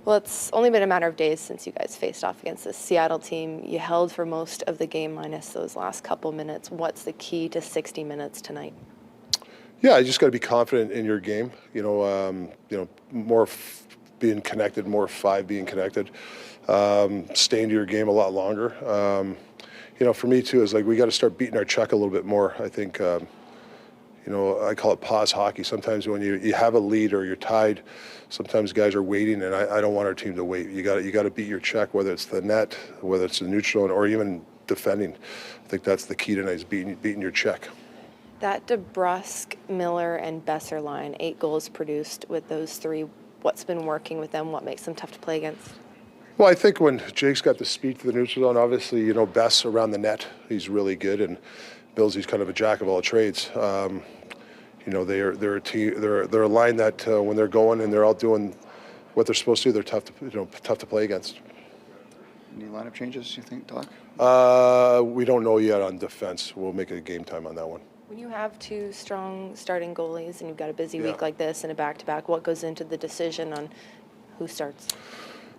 Well, it's only been a matter of days since you guys faced off against this Seattle team. You held for most of the game minus those last couple minutes. What's the key to 60 minutes tonight? Yeah, you just got to be confident in your game. More being connected, more five being connected. Staying to your game a lot longer. For me too, is like we got to start beating our check a little bit more. I think. I call it pause hockey. Sometimes when you have a lead or you're tied, sometimes guys are waiting, and I don't want our team to wait. You got to beat your check, whether it's the net, whether it's the neutral, or even defending. I think that's the key tonight, is beating your check. That DeBrusk, Miller, and Besser line, 8 goals produced with those three. What's been working with them? What makes them tough to play against? Well, I think when Jake's got the speed to the neutral zone, obviously, Bess around the net, he's really good, and Billsy's kind of a jack of all trades. They're a team. They're a line that when they're going and they're out doing what they're supposed to, they're tough to play against. Any lineup changes, you think, Doc? We don't know yet on defense. We'll make it a game time on that one. When you have 2 strong starting goalies and you've got a busy week like this and a back-to-back, what goes into the decision on who starts?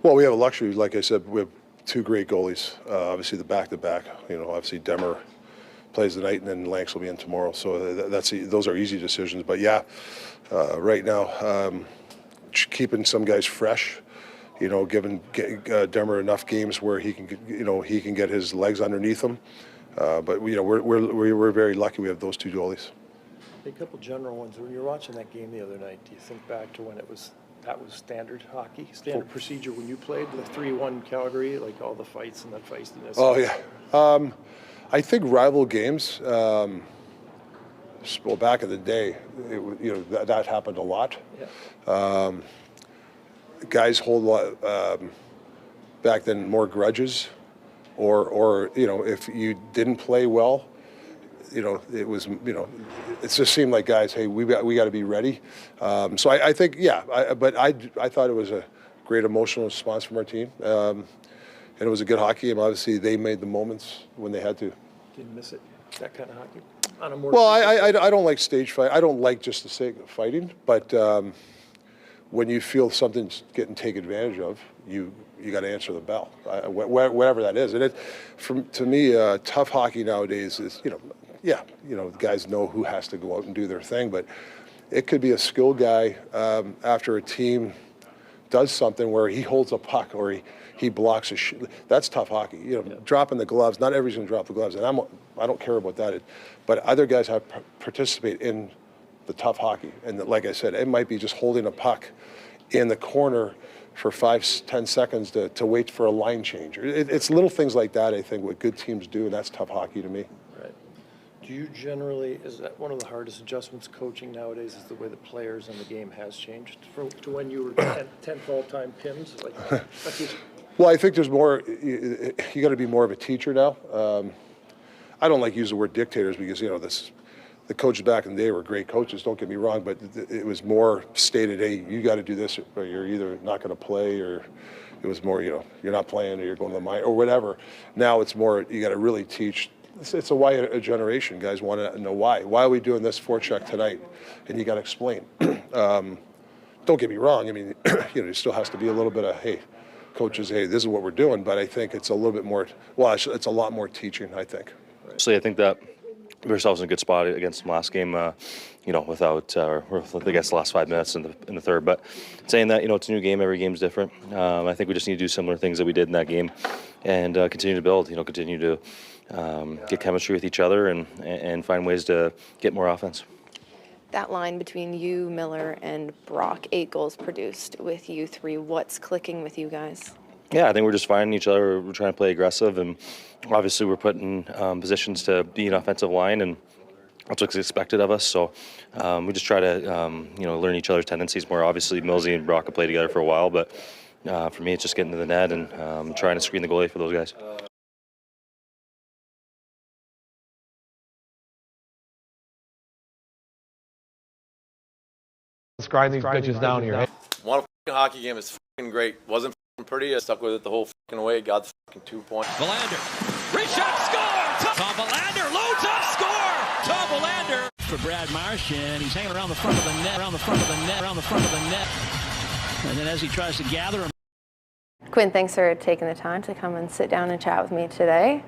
Well, we have a luxury. Like I said, we have 2 great goalies. Obviously, the back-to-back. Obviously, Demmer plays tonight, and then Lanks will be in tomorrow. So those are easy decisions. But right now, keeping some guys fresh. Giving Demmer enough games where he can get his legs underneath him. But we're very lucky we have those 2 goalies. A couple general ones. When you were watching that game the other night, do you think back to when that was standard hockey, standard procedure when you played the 3-1 Calgary, like all the fights and that feistiness? Oh yeah, I think rival games. Well, back in the day, that happened a lot. Yeah. Guys hold a lot back then, more grudges, or if you didn't play well, it was it just seemed like guys, hey, we got to be ready. So I think but I thought it was a great emotional response from our team, and it was a good hockey game. Obviously, they made the moments when they had to. Didn't miss it, that kind of hockey. On a more well, I don't like stage fight. I don't like just the sake of fighting, but when you feel something's getting taken advantage of, you got to answer the bell, whatever that is. And to me, tough hockey nowadays is, the guys know who has to go out and do their thing, but it could be a skill guy after a team does something where he holds a puck or he blocks a that's tough hockey. Dropping the gloves. Not everybody's going to drop the gloves, and I don't care about that. But other guys have participate in the tough hockey, and like I said, it might be just holding a puck in the corner for 5-10 seconds to wait for a line change. It's little things like that, I think, what good teams do, and that's tough hockey to me. Right. Do you generally, is that one of the hardest adjustments coaching nowadays, is the way the players in the game has changed to when you were 10th all-time PIMS? Well, I think there's more, you got to be more of a teacher now. I don't like use the word dictators because, the coaches back in the day were great coaches, don't get me wrong, but it was more stated, hey, you got to do this or you're either not going to play, or it was more, you're not playing or you're going to the mine or whatever. Now it's more, you got to really teach. It's a why generation. Guys want to know why. Why are we doing this forecheck tonight? And you got to explain. Don't get me wrong. I mean, there still has to be a little bit of, hey, coaches, hey, this is what we're doing. But I think it's a little bit more, it's a lot more teaching, I think. So I think that we ourselves in a good spot against them last game, without against the last 5 minutes in the third. But saying that, it's a new game, every game's different. I think we just need to do similar things that we did in that game and continue to build, continue to get chemistry with each other and find ways to get more offense. That line between you, Miller, and Brock, 8 goals produced with you 3. What's clicking with you guys? Yeah, I think we're just finding each other. We're trying to play aggressive, and obviously we're put in positions to be an offensive line, and that's what's expected of us. So we just try to, learn each other's tendencies more. Obviously, Millsy and Brock have played together for a while, but for me, it's just getting to the net and trying to screen the goalie for those guys. Let's grind these bitches down here. One hockey game is fucking great. Wasn't fucking pretty. I stuck with it the whole fucking way. Got the fucking 2 points. Verlander, reach shot, score! Tom Verlander loads up, score! Tom Verlander for Brad Marsh, and he's hanging around the front of the net, around the front of the net. And then as he tries to gather him. Quinn, thanks for taking the time to come and sit down and chat with me today.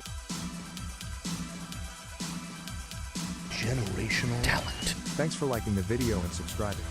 Generational talent. Thanks for liking the video and subscribing.